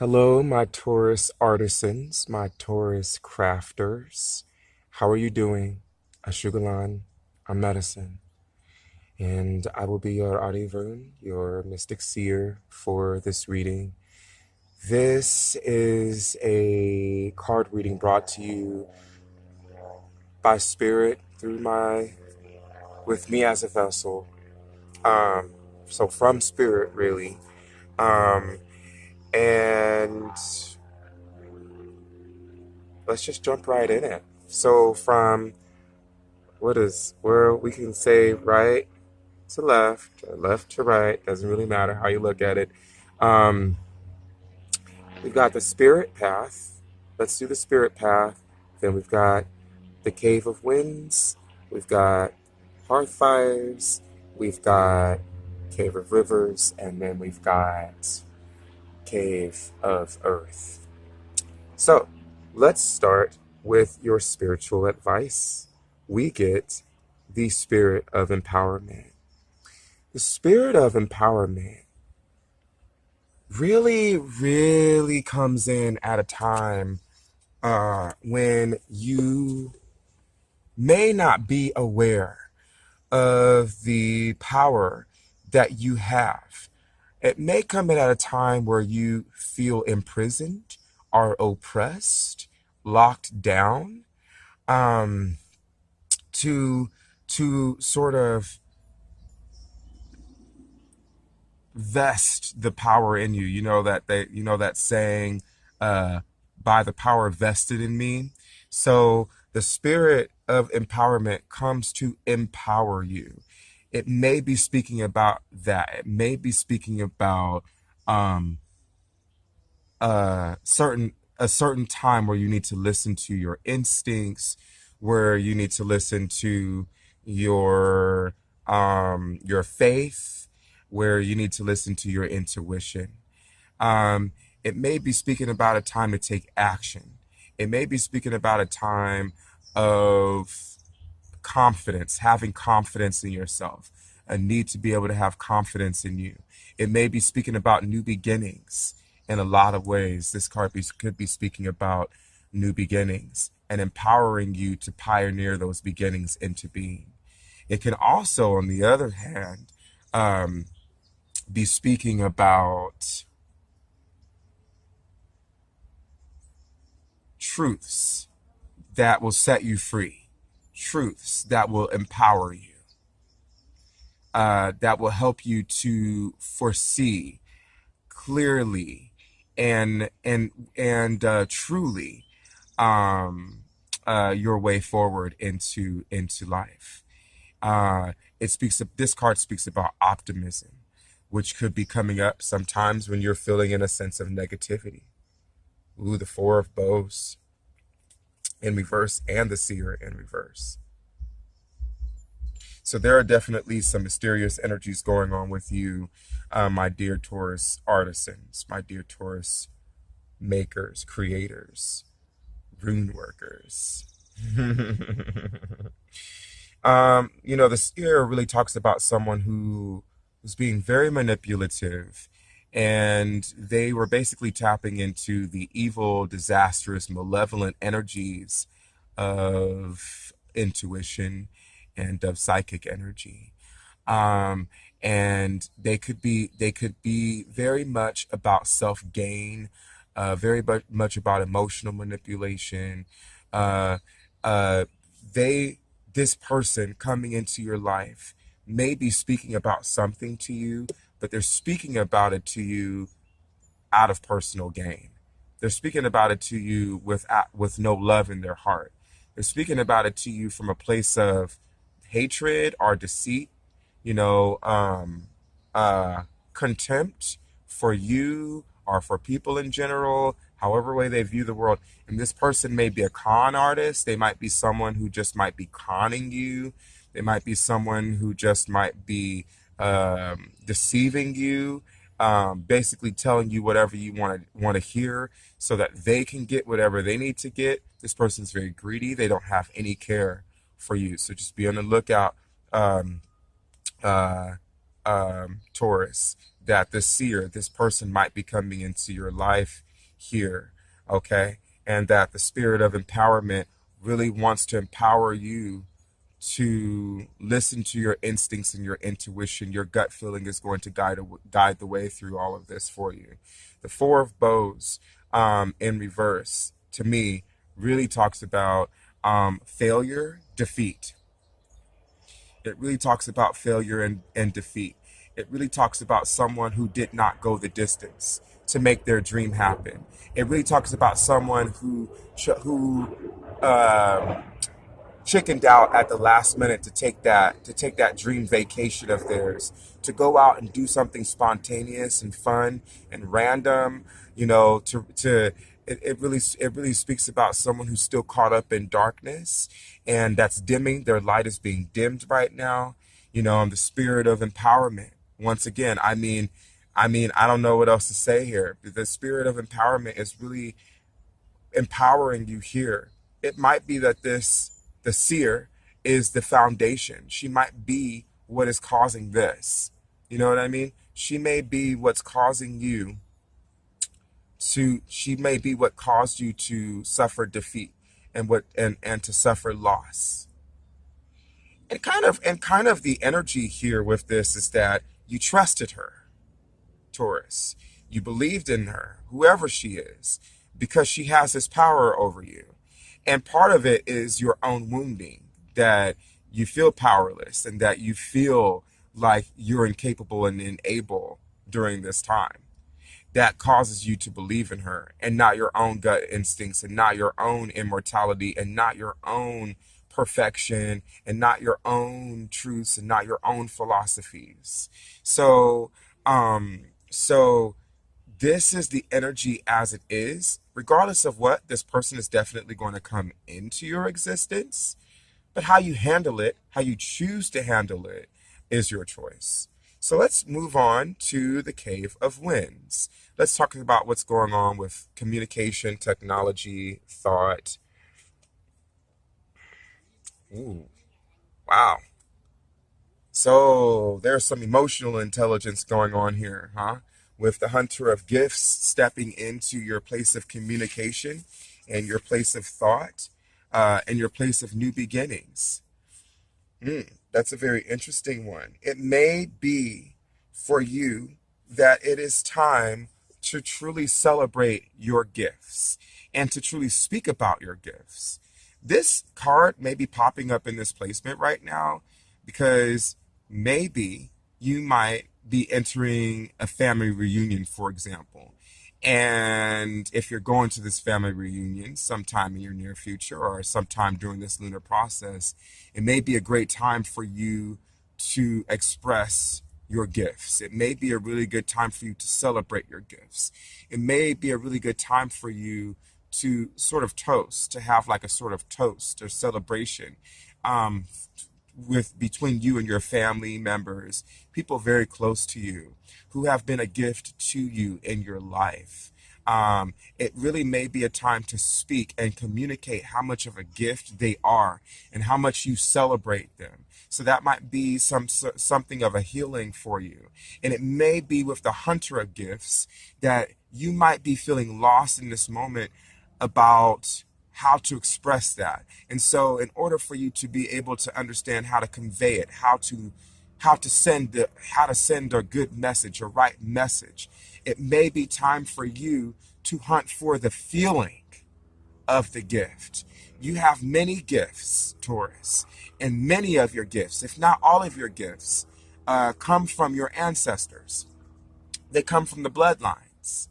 Hello, my Taurus artisans, my Taurus crafters. How are you doing? Ashugalan, I'm Medicine, and I will be your Arivun, your mystic seer for this reading. This is a card reading brought to you by Spirit with me as a vessel. Um, so from Spirit, really. Um, and let's just jump right in it. So from where we can say right to left, or left to right, doesn't really matter how you look at it. Um, we've got the spirit path. Let's do the spirit path. Then we've got the cave of winds. We've got hearth fires. We've got cave of rivers, and then we've got cave of earth. So let's start with your spiritual advice. We get the spirit of empowerment. The spirit of empowerment really comes in at a time when you may not be aware of the power that you have. It may come in at a time where you feel imprisoned, are oppressed, locked down, um, to sort of vest the power in you. You know that saying, by the power vested in me. So the spirit of empowerment comes to empower you. It may be speaking about that. It may be speaking about um, a certain time where you need to listen to your instincts, where you need to listen to your faith, where you need to listen to your intuition. Um, it may be speaking about a time to take action. It may be speaking about a time of confidence, having confidence in yourself, a need to be able to have confidence in you. It may be speaking about new beginnings in a lot of ways. Could be speaking about new beginnings and empowering you to pioneer those beginnings into being. It can also, on the other hand, um, be speaking about truths that will set you free, truths that will empower you, that will help you to foresee clearly and truly your way forward into life. This card speaks about optimism, which could be coming up sometimes when you're feeling in a sense of negativity. Ooh, the Four of Bows in reverse and the Seer in reverse. So there are definitely some mysterious energies going on with you, my dear Taurus artisans, my dear Taurus makers, creators, rune workers. The seer really talks about someone who was being very manipulative, and they were basically tapping into the evil, disastrous, malevolent energies of intuition and of psychic energy. Um, and they could be very much about self gain, very much about emotional manipulation. Uh, uh, they this person coming into your life may be speaking about something to you, but they're speaking about it to you out of personal gain. They're speaking about it to you with no love in their heart. They're speaking about it to you from a place of hatred or deceit, you know, contempt for you or for people in general, however way they view the world. And this person may be a con artist. They might be someone who just might be conning you. They might be someone who just might be deceiving you, basically telling you whatever you want to hear so that they can get whatever they need to get. This person's very greedy. They don't have any care for you. So just be on the lookout, um, uh, Taurus, that this seer, this person might be coming into your life here, okay? And that the spirit of empowerment really wants to empower you to listen to your instincts and your intuition. Your gut feeling is going to guide the way through all of this for you. The Four of Bows in reverse, to me, really talks about failure, defeat. It really talks about failure and defeat. It really talks about someone who did not go the distance to make their dream happen. It really talks about someone who chickened out at the last minute to take that dream vacation of theirs, to go out and do something spontaneous and fun and random, to it really speaks about someone who's still caught up in darkness, and that's dimming. Their light is being dimmed right now, and the spirit of empowerment. Once again, I don't know what else to say here. The spirit of empowerment is really empowering you here. It might be that the seer is the foundation. She might be what is causing this. You know what I mean? She may be what's causing you she may be what caused you to suffer defeat and to suffer loss. And kind of the energy here with this is that you trusted her, Taurus. You believed in her, whoever she is, because she has this power over you. And part of it is your own wounding, that you feel powerless and that you feel like you're incapable and unable during this time. That causes you to believe in her and not your own gut instincts and not your own immortality and not your own perfection and not your own truths and not your own philosophies. So, so this is the energy as it is. Regardless of what, this person is definitely going to come into your existence. But how you handle it, how you choose to handle it, is your choice. So let's move on to the Cave of Winds. Let's talk about what's going on with communication, technology, thought. Ooh, wow. So there's some emotional intelligence going on here, huh? With the Hunter of Gifts stepping into your place of communication and your place of thought and your place of new beginnings. That's a very interesting one. It may be for you that it is time to truly celebrate your gifts and to truly speak about your gifts. This card may be popping up in this placement right now because maybe you might be entering a family reunion, for example. And if you're going to this family reunion sometime in your near future or sometime during this lunar process, it may be a great time for you to express your gifts. It may be a really good time for you to celebrate your gifts. It may be a really good time for you to sort of toast, to have like a sort of toast or celebration um, with between you and your family members, people very close to you who have been a gift to you in your life. It really may be a time to speak and communicate how much of a gift they are and how much you celebrate them. So that might be something of a healing for you. And it may be with the Hunter of Gifts that you might be feeling lost in this moment about how to express that. And so in order for you to be able to understand how to convey it, how to send a good message, a right message, it may be time for you to hunt for the feeling of the gift. You have many gifts, Taurus, and many of your gifts, if not all of your gifts, come from your ancestors. They come from the bloodlines,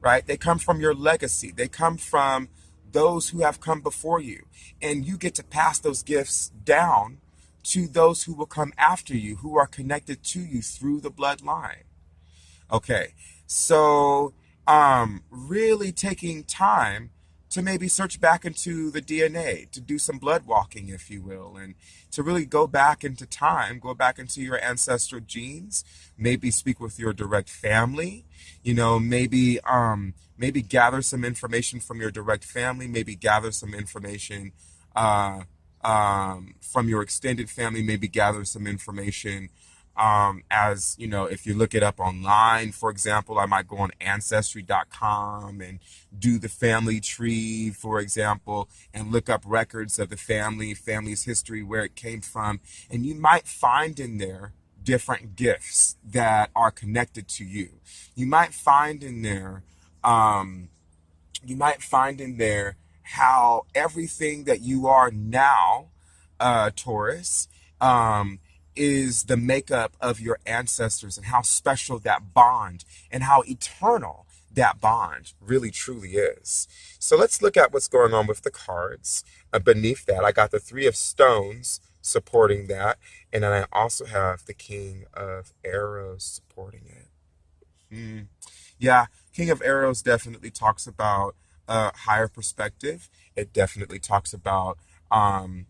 right? They come from your legacy. They come from those who have come before you. And you get to pass those gifts down to those who will come after you, who are connected to you through the bloodline. Okay, so really taking time to maybe search back into the DNA, to do some blood walking, if you will, and to really go back into time, go back into your ancestral genes, maybe speak with your direct family, maybe gather some information from your direct family, maybe gather some information from your extended family, maybe gather some information As you know, if you look it up online, for example, I might go on ancestry.com and do the family tree, for example, and look up records of the family's history, where it came from. And you might find in there different gifts that are connected to you. You might find in there, um, you might find in there how everything that you are now, Taurus, um, is the makeup of your ancestors, and how special that bond and how eternal that bond really truly is. So let's look at what's going on with the cards. Beneath that, I got the Three of Stones supporting that, and then I also have the King of Arrows supporting it. Hmm. Yeah, King of Arrows definitely talks about higher perspective. It definitely talks about um,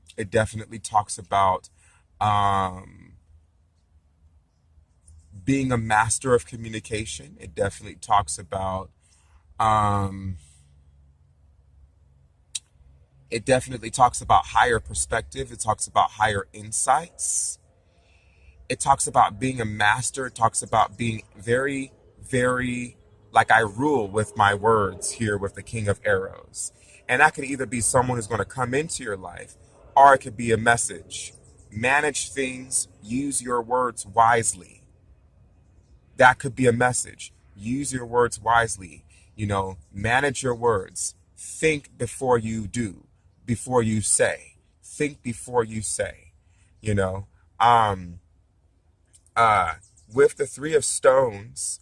being a master of communication. It definitely talks about um, higher perspective. It talks about higher insights. It talks about being a master. It talks about being very, very, like, I rule with my words here with the King of Arrows. And that could either be someone who's going to come into your life, or it could be a message. Manage things, use your words wisely. That could be a message. Use your words wisely. Manage your words. Think before you do, before you say. Think before you say. You know, um, uh, with the Three of Stones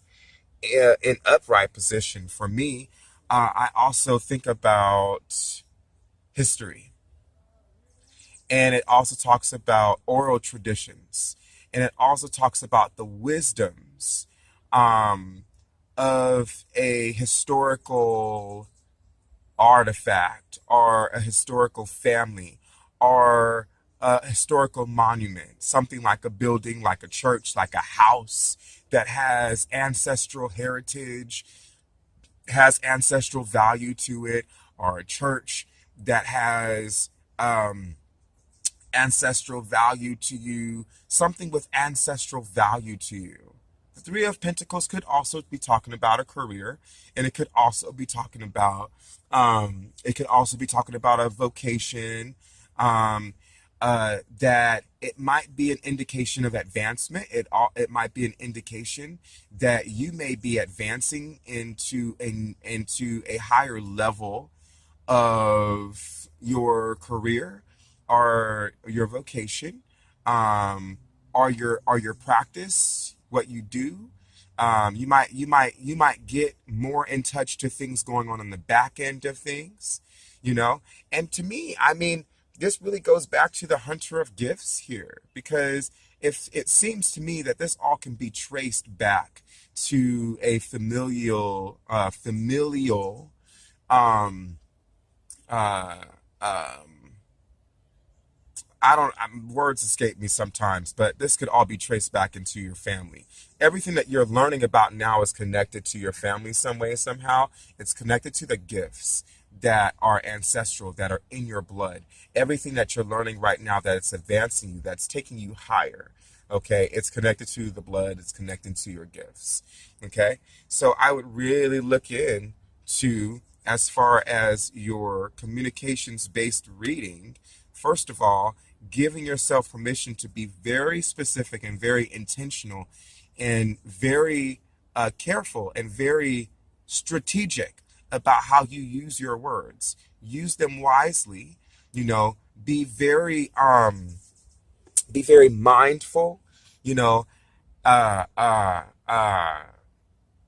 in upright position, for me, I also think about history. And it also talks about oral traditions. And it also talks about the wisdoms um, of a historical artifact, or a historical family, or a historical monument, something like a building, like a church, like a house that has ancestral heritage, has ancestral value to it, or a church that has ancestral value to you, something with ancestral value to you. The Three of Pentacles could also be talking about a career, and it could also be talking about a vocation. Um, that it might be an indication of advancement. It might be an indication that you may be advancing into a higher level of your career, or your vocation, or your practice, what you do. You might get more in touch to things going on the back end of things, you know. And to me, I mean, this really goes back to the Hunter of Gifts here, because if it seems to me that this all can be traced back to a familial um, uh, um, I don't, words escape me sometimes, but this could all be traced back into your family. Everything that you're learning about now is connected to your family some way, somehow. It's connected to the gifts that are ancestral, that are in your blood. Everything that you're learning right now, that it's advancing you, that's taking you higher. Okay, it's connected to the blood, it's connected to your gifts. Okay, so I would really look in to, as far as your communications based reading, first of all, giving yourself permission to be very specific and very intentional, and very careful and very strategic about how you use your words. Use them wisely. You know, be very mindful. You know, uh, uh,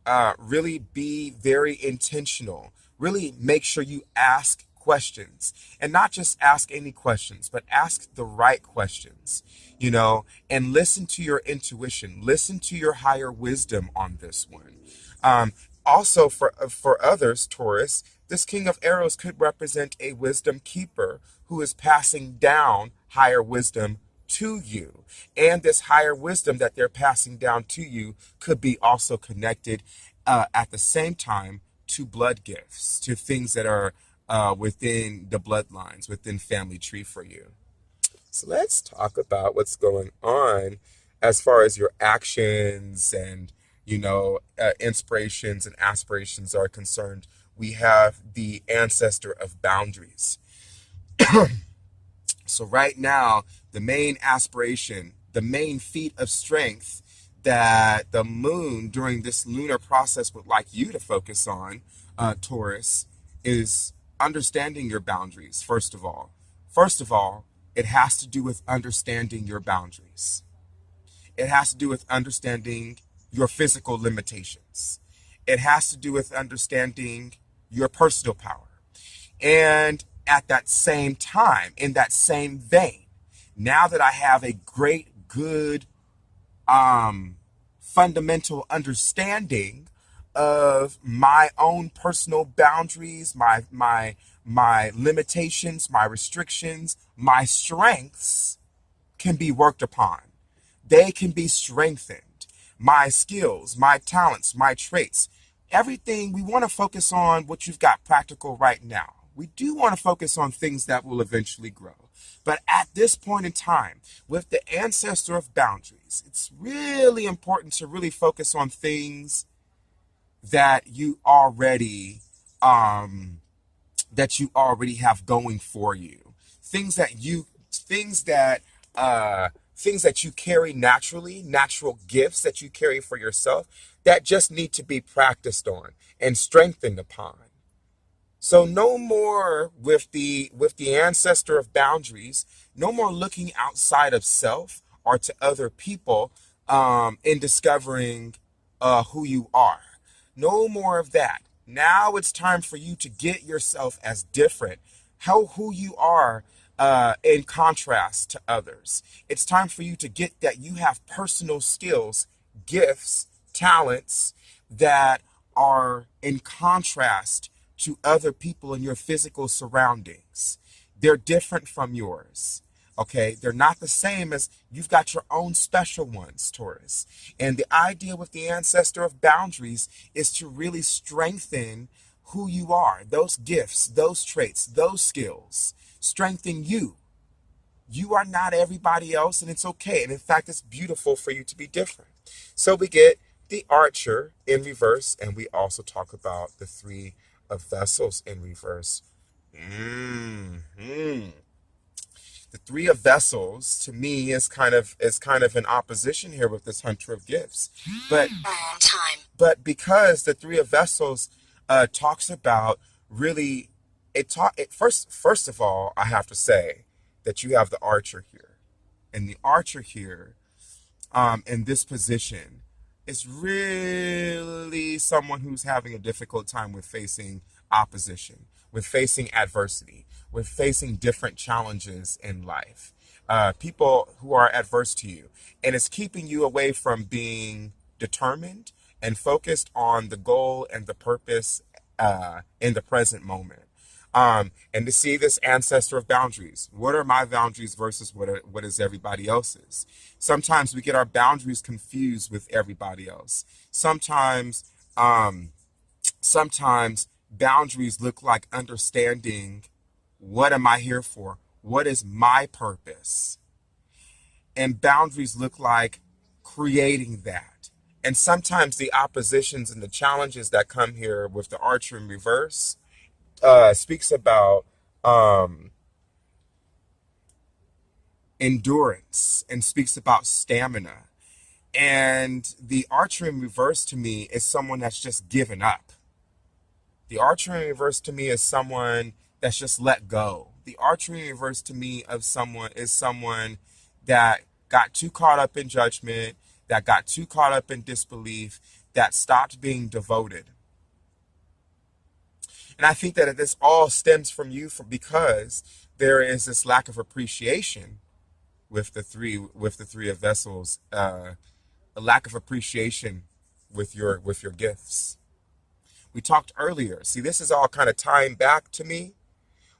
uh, really be very intentional. Really make sure you ask questions, and not just ask any questions, but ask the right questions, and listen to your intuition, listen to your higher wisdom on this one. Um, Also, for others, Taurus, this King of Arrows could represent a wisdom keeper who is passing down higher wisdom to you. And this higher wisdom that they're passing down to you could be also connected at the same time to blood gifts, to things that are within the bloodlines, within family tree for you. So let's talk about what's going on as far as your actions and inspirations and aspirations are concerned, we have the ancestor of boundaries. So right now, the main aspiration, the main feat of strength that the moon during this lunar process would like you to focus on, Taurus, is understanding your boundaries. First of all, it has to do with understanding your boundaries. It has to do with understanding your physical limitations. It has to do with understanding your personal power. And at that same time, in that same vein, now that I have a great, good, fundamental understanding of my own personal boundaries, my limitations, my restrictions, my strengths can be worked upon. They can be strengthened. My skills, my talents, my traits, everything, we want to focus on what you've got practical right now. We do want to focus on things that will eventually grow. But at this point in time, with the ancestor of boundaries, it's really important to really focus on things that you already um, have going for you. Things that you carry naturally, natural gifts that you carry for yourself that just need to be practiced on and strengthened upon. So no more with the ancestor of boundaries, no more looking outside of self or to other people in discovering who you are. No more of that. Now it's time for you to get yourself as different, how who you are in contrast to others. It's time for you to get that you have personal skills, gifts, talents that are in contrast to other people in your physical surroundings. They're different from yours. Okay, they're not the same as you've got your own special ones, Taurus. And the idea with the ancestor of boundaries is to really strengthen who you are, those gifts, those traits, those skills. Strengthen you. You are not everybody else, and it's okay. And in fact, it's beautiful for you to be different. So we get the archer in reverse, and we also talk about the three of vessels in reverse. Mm-hmm. The three of vessels to me is kind of in opposition here with this hunter of gifts. But but because the three of vessels talks about really it first of all, I have to say that you have the archer here. And the archer here in this position is really someone who's having a difficult time with facing opposition, with facing adversity, with facing different challenges in life. People who are adverse to you. And it's keeping you away from being determined and focused on the goal and the purpose in the present moment. And to see this ancestor of boundaries. What are my boundaries versus what is everybody else's? Sometimes we get our boundaries confused with everybody else. Sometimes, um, sometimes boundaries look like understanding what am I here for? What is my purpose? And boundaries look like creating that. And sometimes the oppositions and the challenges that come here with the archer in reverse speaks about um, endurance and speaks about stamina. And the archer in reverse to me is someone that's just given up. The archer in reverse to me is someone that's just let go. The archer in reverse to me of someone is someone that got too caught up in judgment, that got too caught up in disbelief, that stopped being devoted. And I think that this all stems from you because there is this lack of appreciation with the three of vessels, a lack of appreciation with your gifts. We talked earlier. See, this is all kind of tying back to me.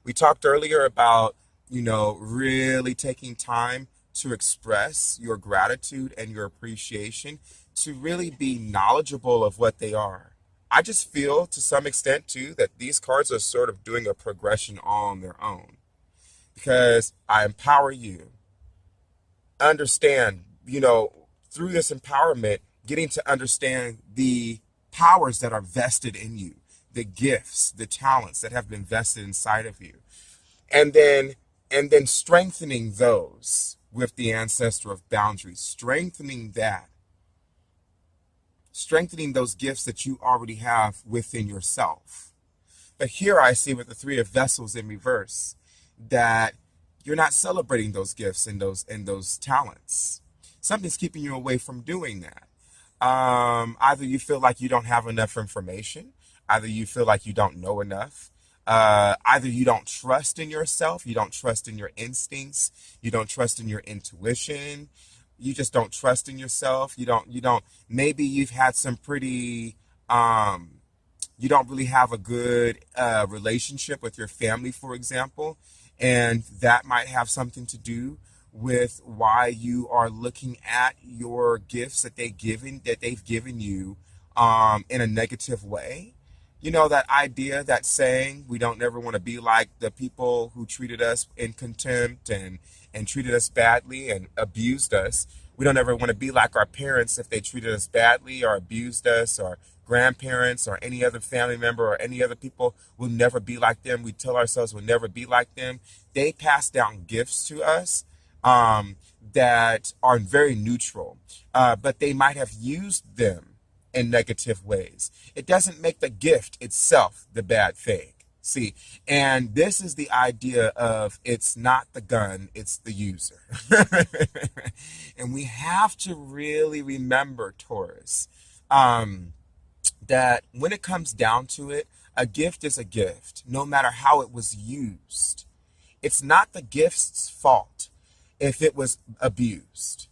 We talked earlier about, really taking time to express your gratitude and your appreciation, to really be knowledgeable of what they are. I just feel to some extent too that these cards are sort of doing a progression on their own because I empower you. Understand, through this empowerment, getting to understand the powers that are vested in you, the gifts, the talents that have been vested inside of you. And then strengthening those with the ancestor of boundaries, strengthening those gifts that you already have within yourself. But here I see with the three of vessels in reverse that you're not celebrating those gifts and those talents. Something's keeping you away from doing that. Either you feel like you don't have enough information, either you feel like you don't know enough, either you don't trust in yourself, you don't trust in your instincts, you don't trust in your intuition, you just don't trust in yourself. Maybe you've had some pretty, you don't really have a good relationship with your family, for example, and that might have something to do with why you are looking at your gifts that they've given you in a negative way. You know, that idea, that saying, we don't ever want to be like the people who treated us in contempt and treated us badly and abused us. We don't ever want to be like our parents if they treated us badly or abused us, or grandparents or any other family member or any other people. We'll never be like them. We tell ourselves we'll never be like them. They pass down gifts to us that are very neutral, but they might have used them in negative ways. It doesn't make the gift itself the bad thing. See, and this is the idea of it's not the gun, it's the user. And we have to really remember, Taurus, that when it comes down to it, a gift is a gift, no matter how it was used. It's not the gift's fault if it was abused,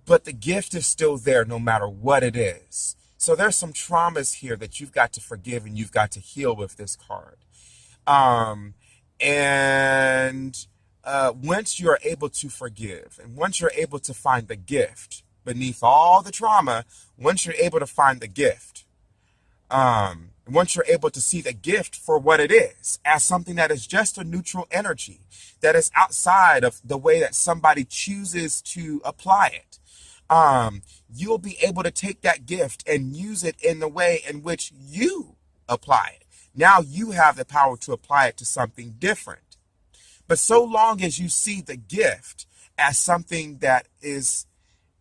but the gift is still there no matter what it is. So there's some traumas here that you've got to forgive and you've got to heal with this card. And once you're able to forgive and once you're able to find the gift beneath all the trauma, once you're able to find the gift, once you're able to see the gift for what it is, as something that is just a neutral energy, that is outside of the way that somebody chooses to apply it, you'll be able to take that gift and use it in the way in which you apply it. Now you have the power to apply it to something different. But so long as you see the gift as something that is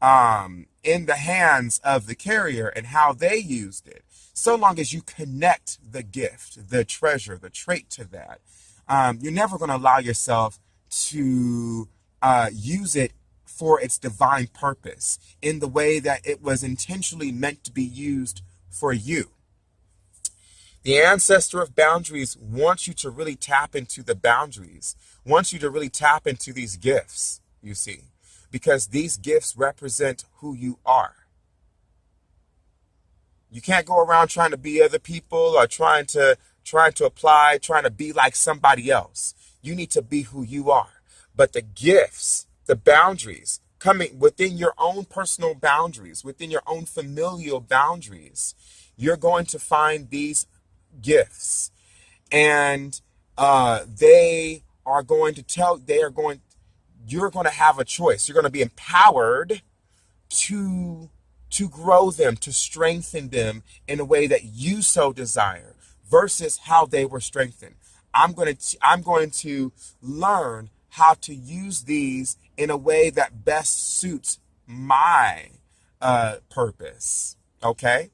in the hands of the carrier and how they used it, so long as you connect the gift, the treasure, the trait to that, you're never going to allow yourself to use it for its divine purpose in the way that it was intentionally meant to be used for you. The ancestor of boundaries wants you to really tap into the boundaries, wants you to really tap into these gifts, you see, because these gifts represent who you are. You can't go around trying to be other people or trying to apply, trying to be like somebody else. You need to be who you are. But the gifts, the boundaries, coming within your own personal boundaries, within your own familial boundaries, you're going to find these gifts. And you're going to have a choice. You're going to be empowered to grow them, to strengthen them in a way that you so desire versus how they were strengthened. I'm going to learn how to use these in a way that best suits my purpose. Okay.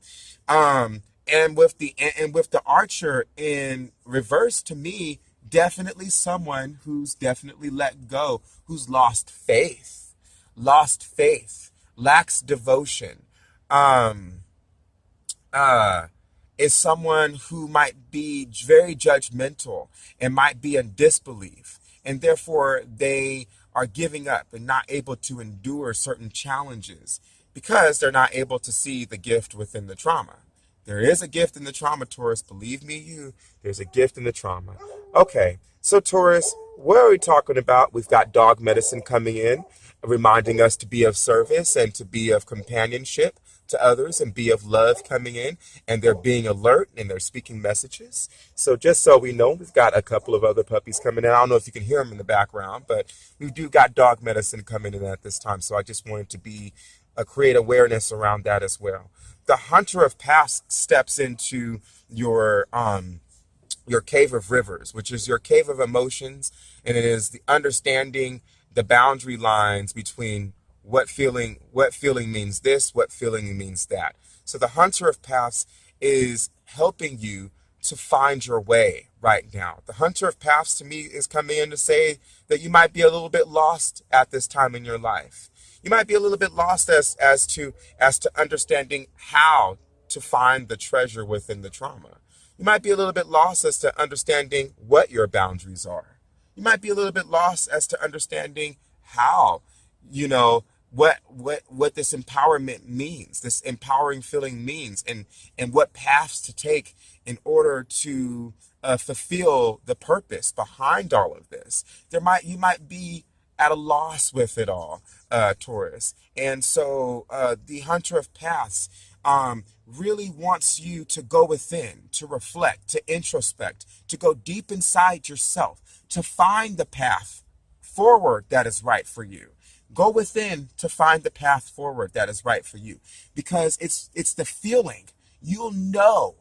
And with the archer in reverse, to me, definitely someone who's definitely let go, who's lost faith, lacks devotion, is someone who might be very judgmental and might be in disbelief, and therefore they are giving up and not able to endure certain challenges because they're not able to see the gift within the trauma. There is a gift in the trauma, Taurus. Believe me, there's a gift in the trauma. Okay, so Taurus, what are we talking about? We've got dog medicine coming in, reminding us to be of service and to be of companionship to others and be of love coming in, and they're being alert and they're speaking messages. So just so we know, we've got a couple of other puppies coming in. I don't know if you can hear them in the background, but we do got dog medicine coming in at this time. So I just wanted to be create awareness around that as well. The hunter of past steps into your cave of rivers, which is your cave of emotions, and it is the understanding the boundary lines between what feeling means this, what feeling means that. So the hunter of paths is helping you to find your way right now. The hunter of paths to me is coming in to say that you might be a little bit lost at this time in your life. You might be a little bit lost as to understanding how to find the treasure within the trauma. You might be a little bit lost as to understanding what your boundaries are. You might be a little bit lost as to understanding how, you know, what this empowerment means, this empowering feeling means, and what paths to take in order to fulfill the purpose behind all of this. You might be at a loss with it all, Taurus. And so the Hunter of Paths really wants you to go within, to reflect, to introspect, to go deep inside yourself, to find the path forward that is right for you. Go within to find the path forward that is right for you, because it's the feeling. You'll know.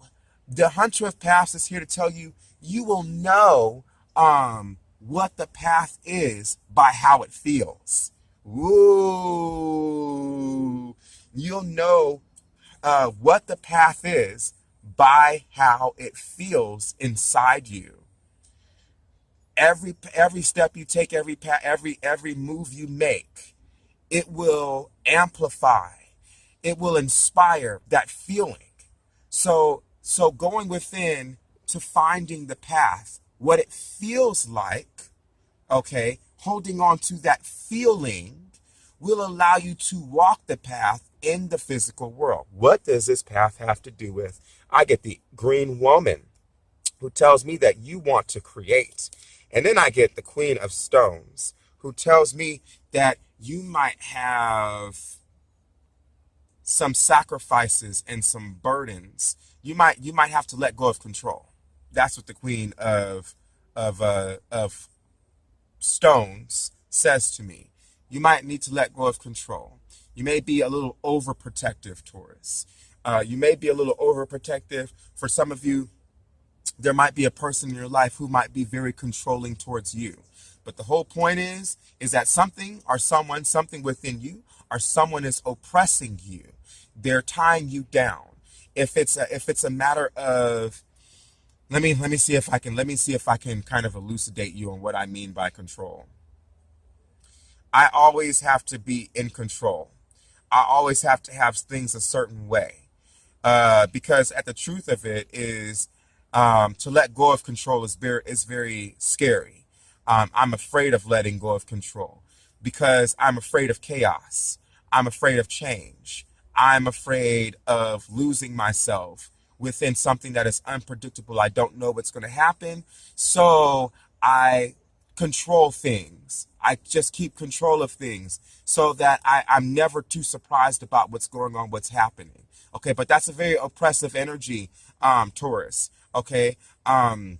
The Hunter of Paths is here to tell you you will know what the path is by how it feels. Ooh, you'll know what the path is by how it feels inside you. Every step you take, every move you make, it will amplify, it will inspire that feeling. So going within to finding the path, what it feels like, okay, holding on to that feeling will allow you to walk the path in the physical world. What does this path have to do with? I get the green woman who tells me that you want to create. And then I get the Queen of Stones who tells me that you might have some sacrifices and some burdens. You might have to let go of control. That's what the Queen of Stones says to me. You might need to let go of control. You may be a little overprotective, Taurus. You may be a little overprotective. For some of you, there might be a person in your life who might be very controlling towards you. But the whole point is that something or someone, something within you or someone is oppressing you. They're tying you down. If it's a matter of, let me see if I can kind of elucidate you on what I mean by control. I always have to be in control. I always have to have things a certain way. Because at the truth of it is, to let go of control is very scary. I'm afraid of letting go of control because I'm afraid of chaos. I'm afraid of change. I'm afraid of losing myself within something that is unpredictable. I don't know what's going to happen. So I control things. I just keep control of things so that I'm never too surprised about what's going on, what's happening. Okay, but that's a very oppressive energy, Taurus. Okay, and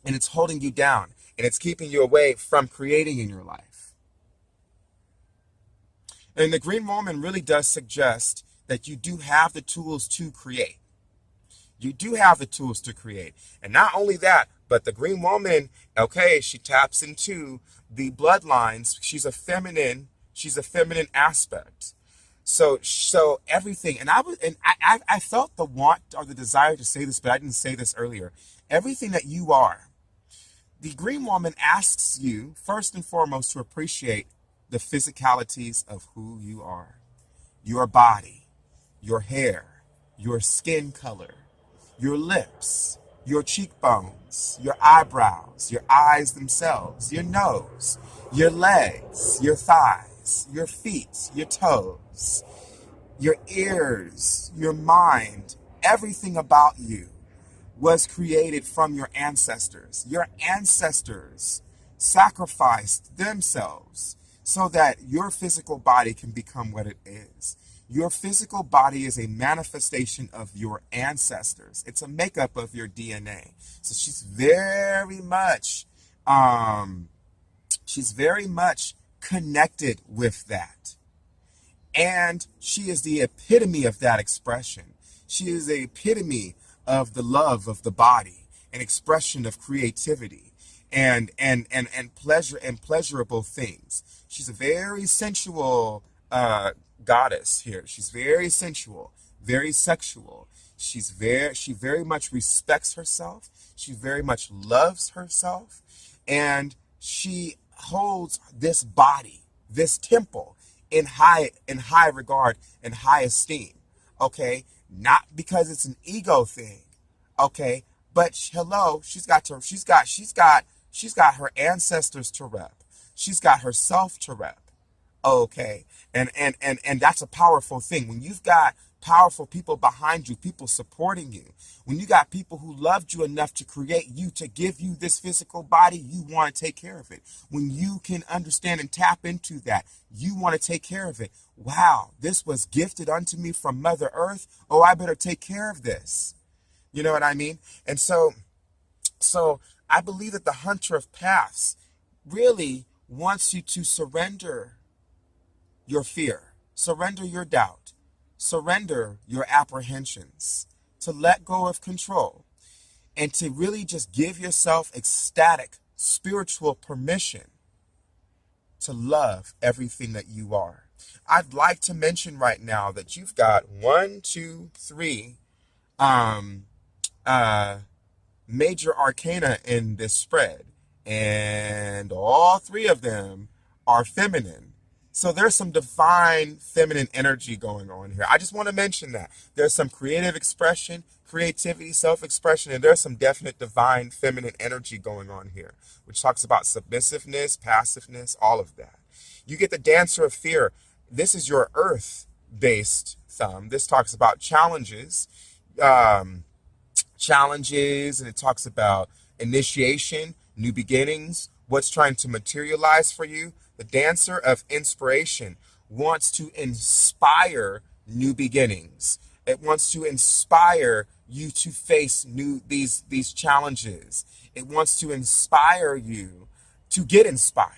it's holding you down and it's keeping you away from creating in your life. And the Green Woman really does suggest that you do have the tools to create. You do have the tools to create. And not only that, but the Green Woman, okay, she taps into the bloodlines. She's a feminine aspect. So everything, and I felt the want or the desire to say this, but I didn't say this earlier. Everything that you are, the Green Woman asks you first and foremost to appreciate the physicalities of who you are. Your body, your hair, your skin color, your lips, your cheekbones, your eyebrows, your eyes themselves, your nose, your legs, your thighs, your feet, your toes, your ears, your mind, everything about you was created from your ancestors. Your ancestors sacrificed themselves so that your physical body can become what it is. Your physical body is a manifestation of your ancestors. It's a makeup of your DNA. So she's very much connected with that. And she is the epitome of that expression. She is the epitome of the love of the body, an expression of creativity and pleasure and pleasurable things. She's a very sensual goddess here. She's very sensual, very sexual. She very much respects herself. She very much loves herself, and she holds this body, this temple, in high regard and high esteem. Okay, not because it's an ego thing. Okay, but hello, she's got her ancestors to rep. She's got herself to rep. Okay, and that's a powerful thing when you've got powerful people behind you, people supporting you. When you got people who loved you enough to create you, to give you this physical body, you want to take care of it. When you can understand and tap into that, you want to take care of it. Wow, this was gifted unto me from Mother Earth. Oh, I better take care of this. You know what I mean? And so I believe that the hunter of paths really wants you to surrender your fear, surrender your doubt, surrender your apprehensions, to let go of control, and to really just give yourself ecstatic spiritual permission to love everything that you are. I'd like to mention right now that you've got one, two, three um, uh, major arcana in this spread, and all three of them are feminine. So there's some divine feminine energy going on here. I just want to mention that. There's some creative expression, creativity, self-expression, and there's some definite divine feminine energy going on here, which talks about submissiveness, passiveness, all of that. You get the dancer of fear. This is your earth-based thumb. This talks about challenges. Um, Challenges, and it talks about initiation, new beginnings, what's trying to materialize for you. The dancer of inspiration wants to inspire new beginnings. It wants to inspire you to face these challenges. It wants to inspire you to get inspired.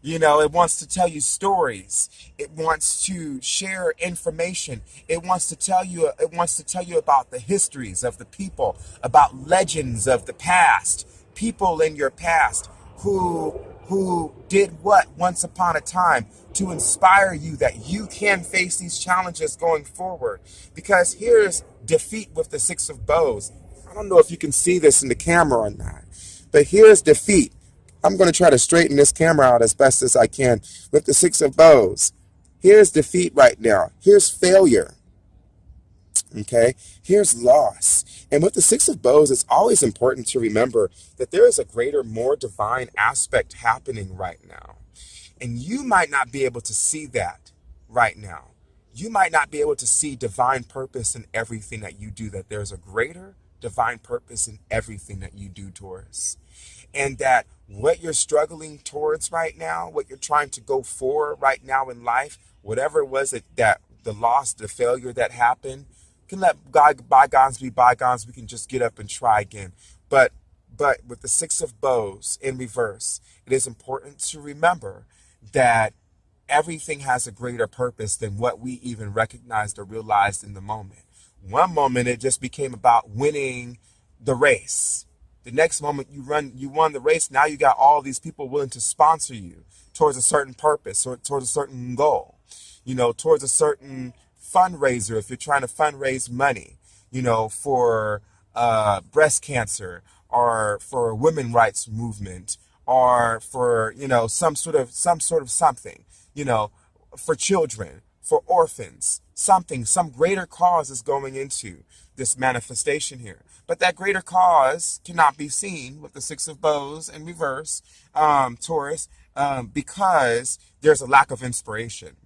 You know, it wants to tell you stories. It wants to share information. It wants to tell you about the histories of the people, about legends of the past, people in your past who did what once upon a time to inspire you that you can face these challenges going forward. Because here's defeat with the Six of Bows. I don't know if you can see this in the camera or not, but here's defeat. I'm going to try to straighten this camera out as best as I can with the Six of Bows. Here's defeat right now. Here's failure. Okay? Here's loss. And with the Six of Bows, it's always important to remember that there is a greater, more divine aspect happening right now. And you might not be able to see that right now. You might not be able to see divine purpose in everything that you do, that there's a greater divine purpose in everything that you do, Taurus. And that what you're struggling towards right now, what you're trying to go for right now in life, whatever it was that the loss, the failure that happened, can let bygones be bygones. We can just get up and try again. But with the Six of Bows in reverse, it is important to remember that everything has a greater purpose than what we even recognized or realized in the moment. One moment it just became about winning the race. The next moment you won the race. Now you got all these people willing to sponsor you towards a certain purpose or towards a certain goal, towards a certain fundraiser. If you're trying to fundraise money, for breast cancer or for women rights movement or for, some sort of something, for children, for orphans, some greater cause is going into this manifestation here. But that greater cause cannot be seen with the Six of Bows in reverse, Taurus, because there's a lack of inspiration,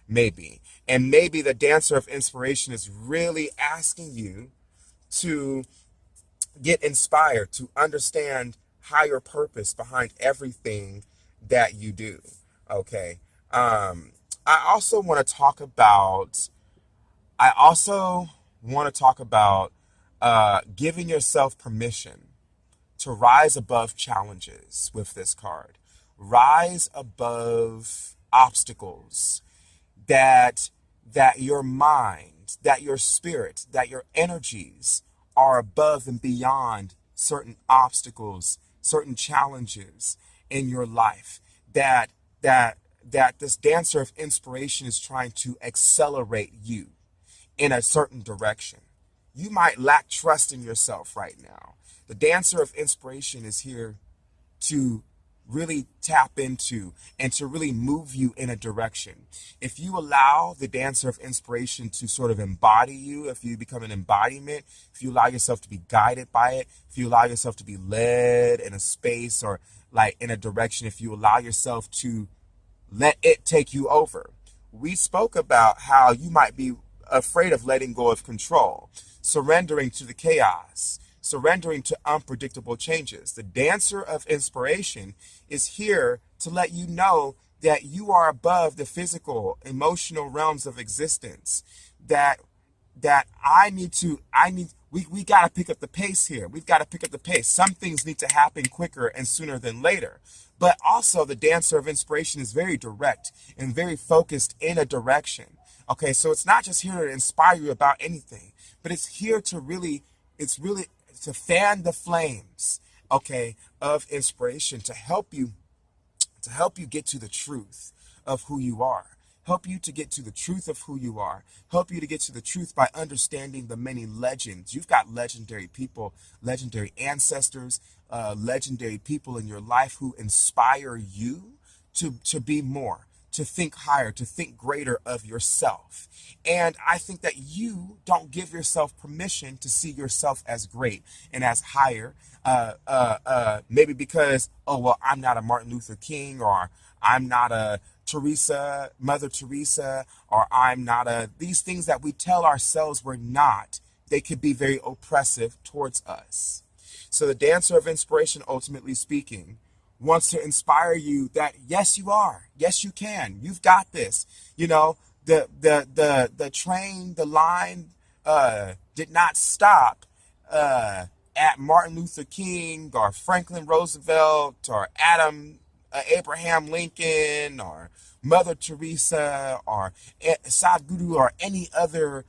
maybe. And maybe the dancer of inspiration is really asking you to get inspired, to understand higher purpose behind everything that you do. Okay. I also want to talk about giving yourself permission to rise above challenges with this card. Rise above obstacles that that your mind, that your spirit, that your energies are above and beyond certain obstacles, certain challenges in your life. That that that this dancer of inspiration is trying to accelerate you in a certain direction. You might lack trust in yourself right now. The dancer of inspiration is here to really tap into and to really move you in a direction. If you allow the dancer of inspiration to sort of embody you, if you become an embodiment, if you allow yourself to be guided by it, if you allow yourself to be led in a space or like in a direction, if you allow yourself to let it take you over. We spoke about how you might be afraid of letting go of control, surrendering to the chaos, surrendering to unpredictable changes. The dancer of inspiration is here to let you know that you are above the physical, emotional realms of existence. That we got to pick up the pace here. We've got to pick up the pace. Some things need to happen quicker and sooner than later. But also the dancer of inspiration is very direct and very focused in a direction. Okay, so it's not just here to inspire you about anything, but it's really to fan the flames, okay, of inspiration to help you get to the truth of who you are. Help you to get to the truth of who you are. Help you to get to the truth by understanding the many legends. You've got legendary people, legendary ancestors, legendary people in your life who inspire you to be more, to think higher, to think greater of yourself. And I think that you don't give yourself permission to see yourself as great and as higher. Maybe because, oh, well, I'm not a Martin Luther King, or I'm not a Mother Teresa, or I'm not these things that we tell ourselves we're not, they could be very oppressive towards us. So the dancer of inspiration, ultimately speaking, wants to inspire you that yes, you are. Yes, you can. You've got this. You know, the train, the line did not stop at Martin Luther King or Franklin Roosevelt or Abraham Lincoln or Mother Teresa or Sadhguru or any other,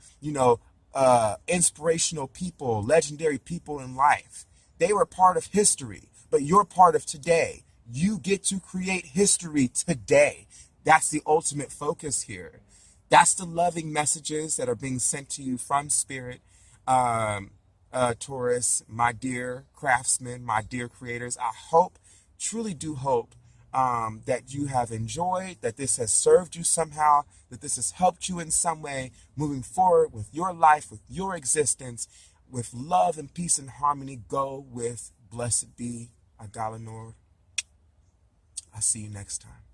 inspirational people, legendary people in life. They were part of history, but you're part of today. You get to create history today. That's the ultimate focus here. That's the loving messages that are being sent to you from Spirit. Taurus, my dear craftsmen, my dear creators, I hope, truly do hope that you have enjoyed, that this has served you somehow, that this has helped you in some way moving forward with your life, with your existence, with love and peace and harmony. Go with blessed be Agalanor. I'll see you next time.